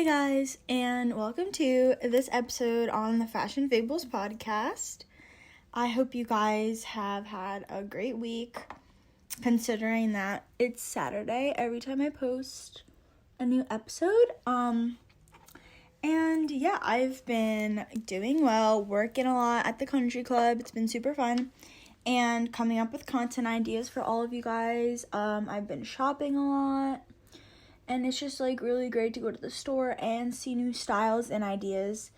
guys, and welcome to this episode on the Fashion Fables podcast. I hope you guys have had a great week, considering that it's Saturday every time I post a new episode. And yeah, I've been doing well, working a lot at the country club. It's been super fun, and coming up with content ideas for all of you guys. I've been shopping a lot. And it's just really great to go to the store and see new styles and ideas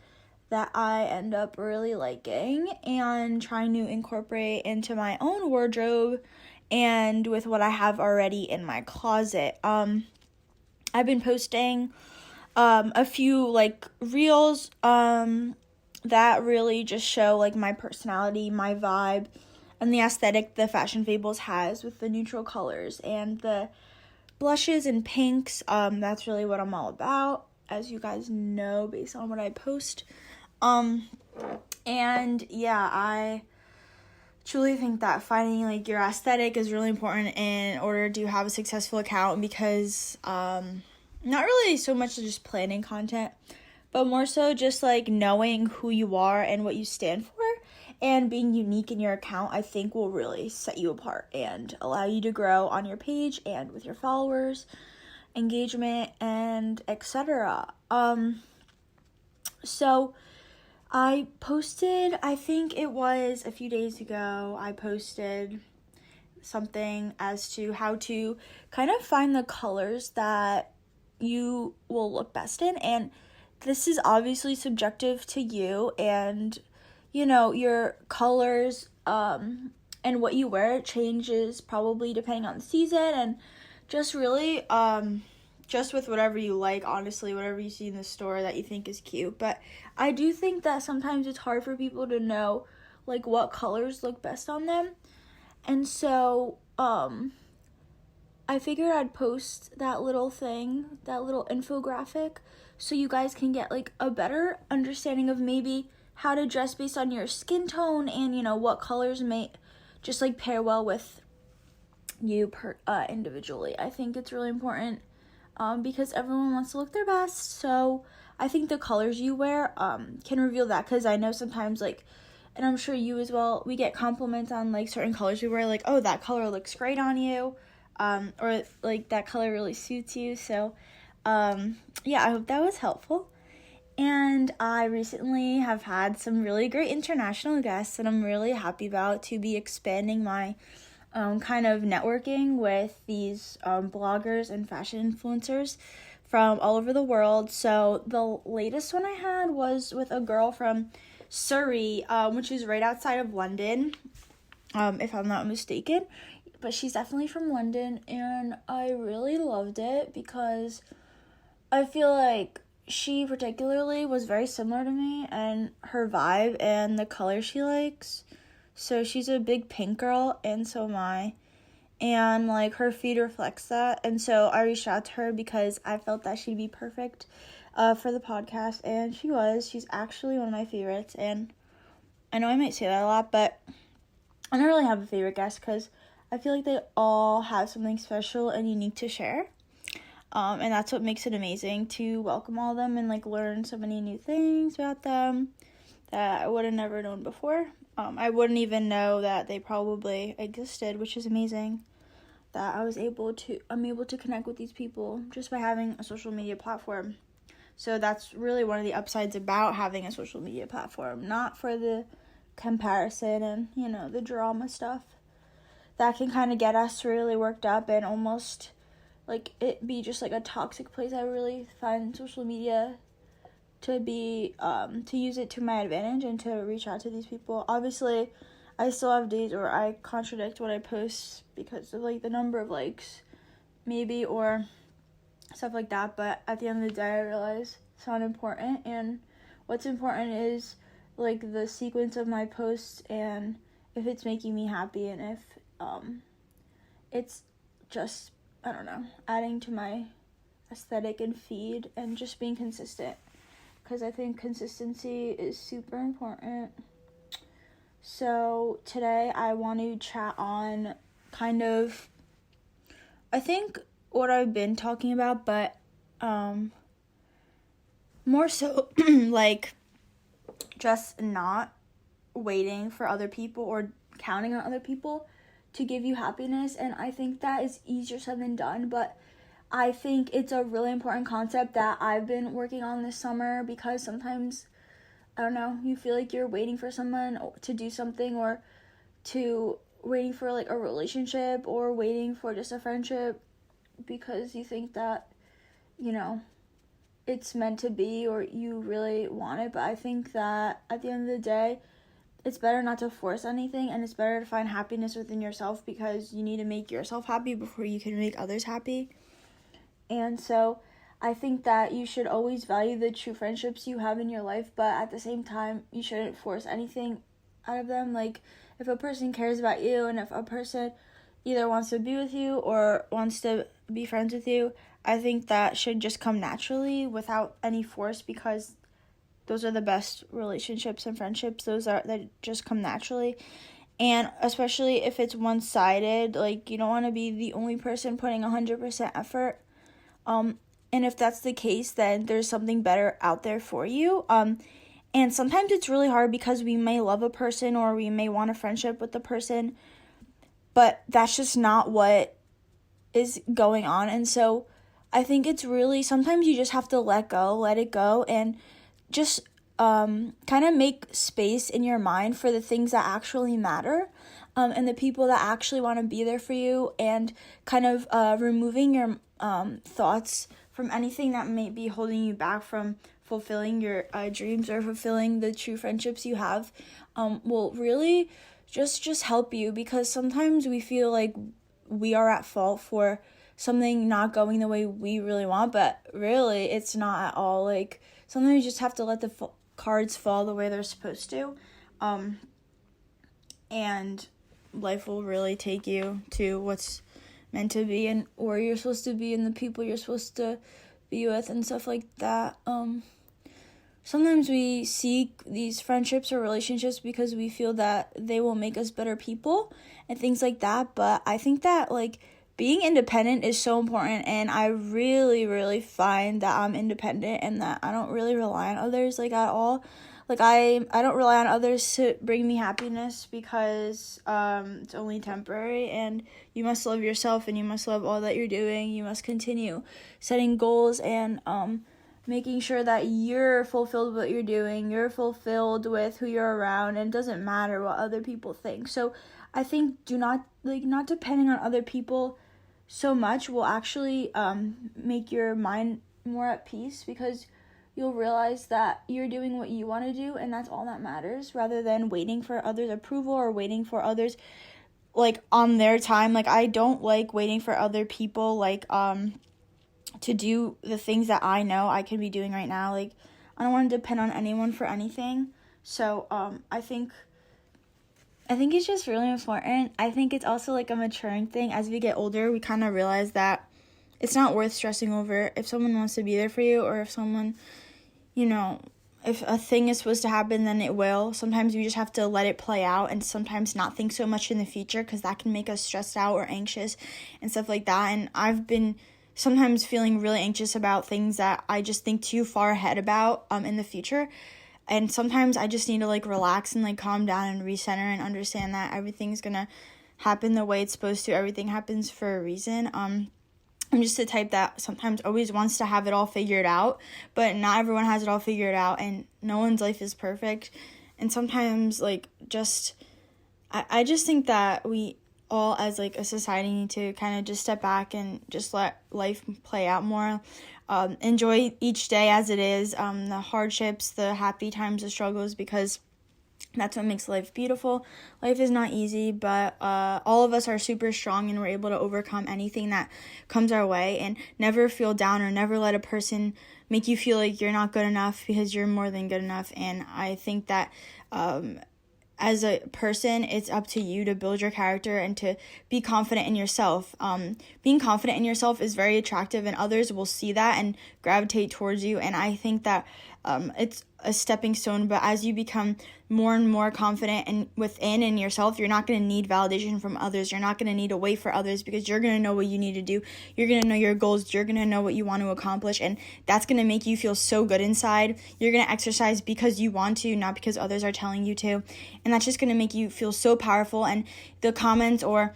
that I end up really liking and trying to incorporate into my own wardrobe and with what I have already in my closet. I've been posting a few reels that really just show my personality, my vibe, and the aesthetic the Fashion Fables has with the neutral colors and the blushes and pinks. That's really what I'm all about, as you guys know based on what I post. And yeah, I truly think that finding your aesthetic is really important in order to have a successful account, because not really so much just planning content, but more so just knowing who you are and what you stand for, and being unique in your account, I think will really set you apart and allow you to grow on your page and with your followers, engagement, and etc. So I posted, I think it was a few days ago, I posted something as to how to kind of find the colors that you will look best in. And this is obviously subjective to you and your colors and what you wear changes probably depending on the season, and just really just with whatever you like, honestly, whatever you see in the store that you think is cute. But I do think that sometimes it's hard for people to know what colors look best on them. And so I figured I'd post that little thing, that little infographic, so you guys can get a better understanding of maybe how to dress based on your skin tone, and what colors may just pair well with you individually. I think it's really important because everyone wants to look their best. So I think the colors you wear can reveal that, because I know sometimes and I'm sure you as well, we get compliments on certain colors we wear, oh, that color looks great on you, or that color really suits you. So yeah, I hope that was helpful. And I recently have had some really great international guests that I'm really happy about, to be expanding my kind of networking with these bloggers and fashion influencers from all over the world. So the latest one I had was with a girl from Surrey, which is right outside of London, if I'm not mistaken. But she's definitely from London, and I really loved it because I feel she particularly was very similar to me and her vibe and the color she likes. So she's a big pink girl, and so am I. And her feed reflects that. And so I reached out to her because I felt that she'd be perfect for the podcast. And she was. She's actually one of my favorites. And I know I might say that a lot, but I don't really have a favorite guest because I feel they all have something special and unique to share. And that's what makes it amazing to welcome all of them and learn so many new things about them that I would have never known before. I wouldn't even know that they probably existed, which is amazing that I'm able to connect with these people just by having a social media platform. So that's really one of the upsides about having a social media platform, not for the comparison and the drama stuff that can kind of get us really worked up and almost it be just a toxic place. I really find social media to be to use it to my advantage and to reach out to these people. Obviously, I still have days where I contradict what I post because of the number of likes maybe, or stuff like that, but at the end of the day I realize it's not important, and what's important is the sequence of my posts, and if it's making me happy, and if it's just, I don't know, adding to my aesthetic and feed, and just being consistent, because I think consistency is super important. So today I want to chat on kind of, I think, what I've been talking about, but more so like just not waiting for other people or counting on other people to give you happiness. And I think that is easier said than done, but I think it's a really important concept that I've been working on this summer, because sometimes, I don't know, you feel like you're waiting for someone to do something, or to waiting for like a relationship, or waiting for just a friendship, because you think that, you know, it's meant to be, or you really want it. But I think that at the end of the day, it's better not to force anything, and it's better to find happiness within yourself, because you need to make yourself happy before you can make others happy. And so I think that you should always value the true friendships you have in your life, but at the same time, you shouldn't force anything out of them. Like, if a person cares about you, and if a person either wants to be with you or wants to be friends with you, I think that should just come naturally without any force, because those are the best relationships and friendships. Those are that just come naturally. And especially if it's one-sided, like, you don't want to be the only person putting 100% effort. And if that's the case, then there's something better out there for you. And sometimes it's really hard, because we may love a person, or we may want a friendship with the person, but that's just not what is going on. And so I think it's really, sometimes you just have to let it go, and just kind of make space in your mind for the things that actually matter, and the people that actually want to be there for you, and kind of removing your thoughts from anything that may be holding you back from fulfilling your dreams, or fulfilling the true friendships you have, will really just help you. Because sometimes we feel like we are at fault for something not going the way we really want, but really it's not at all. Like, sometimes you just have to let the cards fall the way they're supposed to, and life will really take you to what's meant to be, and where you're supposed to be, and the people you're supposed to be with, and stuff like that. Sometimes we seek these friendships or relationships because we feel that they will make us better people and things like that. But I think that, like, being independent is so important, and I really, really find that I'm independent, and that I don't really rely on others, like, at all. Like, I don't rely on others to bring me happiness, because it's only temporary, and you must love yourself, and you must love all that you're doing. You must continue setting goals, and making sure that you're fulfilled with what you're doing. You're fulfilled with who you're around, and it doesn't matter what other people think. So I think not depending on other people so much will actually make your mind more at peace, because you'll realize that you're doing what you want to do, and that's all that matters, rather than waiting for others' approval, or waiting for others, like, on their time. Like, I don't like waiting for other people, like, to do the things that I know I can be doing right now. Like, I don't want to depend on anyone for anything. So, I think it's just really important. I think it's also, like, a maturing thing. As we get older, we kind of realize that it's not worth stressing over. If someone wants to be there for you, or if someone, if a thing is supposed to happen, then it will. Sometimes we just have to let it play out, and sometimes not think so much in the future, because that can make us stressed out or anxious and stuff like that. And I've been sometimes feeling really anxious about things that I just think too far ahead about in the future. And sometimes I just need to, like, relax and, like, calm down and recenter, and understand that everything's gonna happen the way it's supposed to. Everything happens for a reason. I'm just the type that sometimes always wants to have it all figured out, but not everyone has it all figured out, and no one's life is perfect. And sometimes, like, I just think that we all, as, like, a society, need to kind of just step back and just let life play out more. Enjoy each day as it is, the hardships, the happy times, the struggles, because that's what makes life beautiful. Life is not easy, but all of us are super strong, and we're able to overcome anything that comes our way. And never feel down, or never let a person make you feel like you're not good enough, because you're more than good enough. And I think that as a person, it's up to you to build your character and to be confident in yourself. Being confident in yourself is very attractive, and others will see that and gravitate towards you. And I think that it's a stepping stone, but as you become more and more confident and within in yourself, you're not going to need validation from others. You're not going to need to wait for others, because you're going to know what you need to do. You're going to know your goals. You're going to know what you want to accomplish, and that's going to make you feel so good inside. You're going to exercise because you want to, not because others are telling you to, and that's just going to make you feel so powerful. And the comments or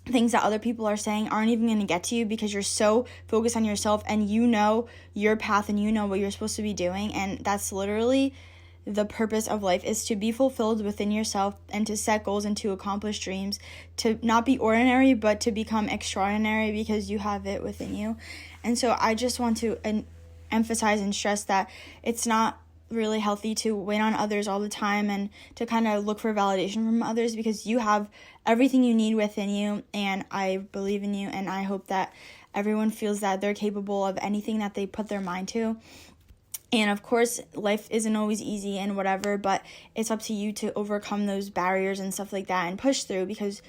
things that other people are saying aren't even going to get to you, because you're so focused on yourself and you know your path and you know what you're supposed to be doing. And that's literally the purpose of life, is to be fulfilled within yourself and to set goals and to accomplish dreams, to not be ordinary but to become extraordinary, because you have it within you. And so I just want to emphasize and stress that it's not really healthy to wait on others all the time and to kind of look for validation from others, because you have everything you need within you, and I believe in you, and I hope that everyone feels that they're capable of anything that they put their mind to. And of course, life isn't always easy and whatever, but it's up to you to overcome those barriers and stuff like that and push through, because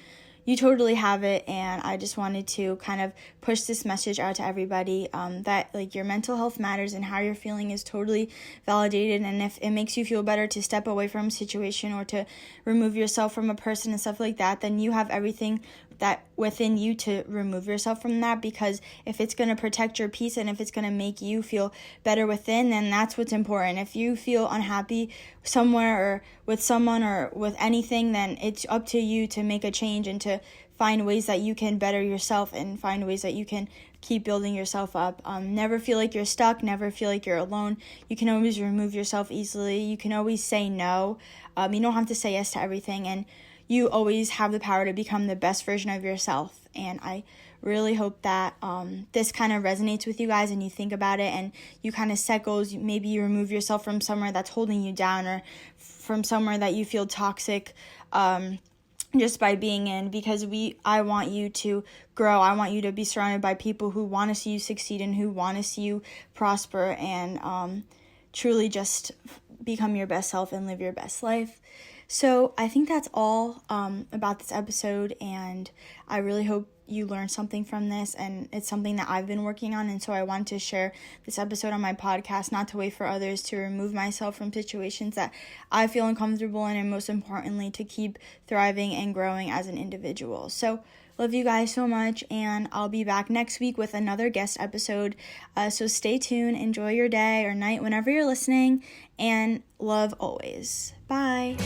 you totally have it. And I just wanted to kind of push this message out to everybody, that like your mental health matters and how you're feeling is totally validated. And if it makes you feel better to step away from a situation or to remove yourself from a person and stuff like that, then you have everything that within you to remove yourself from that, because if it's going to protect your peace and if it's going to make you feel better within, then that's what's important. If you feel unhappy somewhere or with someone or with anything, then it's up to you to make a change and to find ways that you can better yourself and find ways that you can keep building yourself up. Never feel like you're stuck. Never feel like you're alone. You can always remove yourself easily. You can always say no. You don't have to say yes to everything, and you always have the power to become the best version of yourself. And I really hope that this kind of resonates with you guys and you think about it and you kind of set goals. Maybe you remove yourself from somewhere that's holding you down or from somewhere that you feel toxic just by being in, because I want you to grow. I want you to be surrounded by people who want to see you succeed and who want to see you prosper and truly just become your best self and live your best life. So I think that's all about this episode, and I really hope you learned something from this, and it's something that I've been working on, and so I want to share this episode on my podcast, not to wait for others, to remove myself from situations that I feel uncomfortable in, and most importantly, to keep thriving and growing as an individual. So love you guys so much, and I'll be back next week with another guest episode, so stay tuned, enjoy your day or night whenever you're listening, and love always. Bye.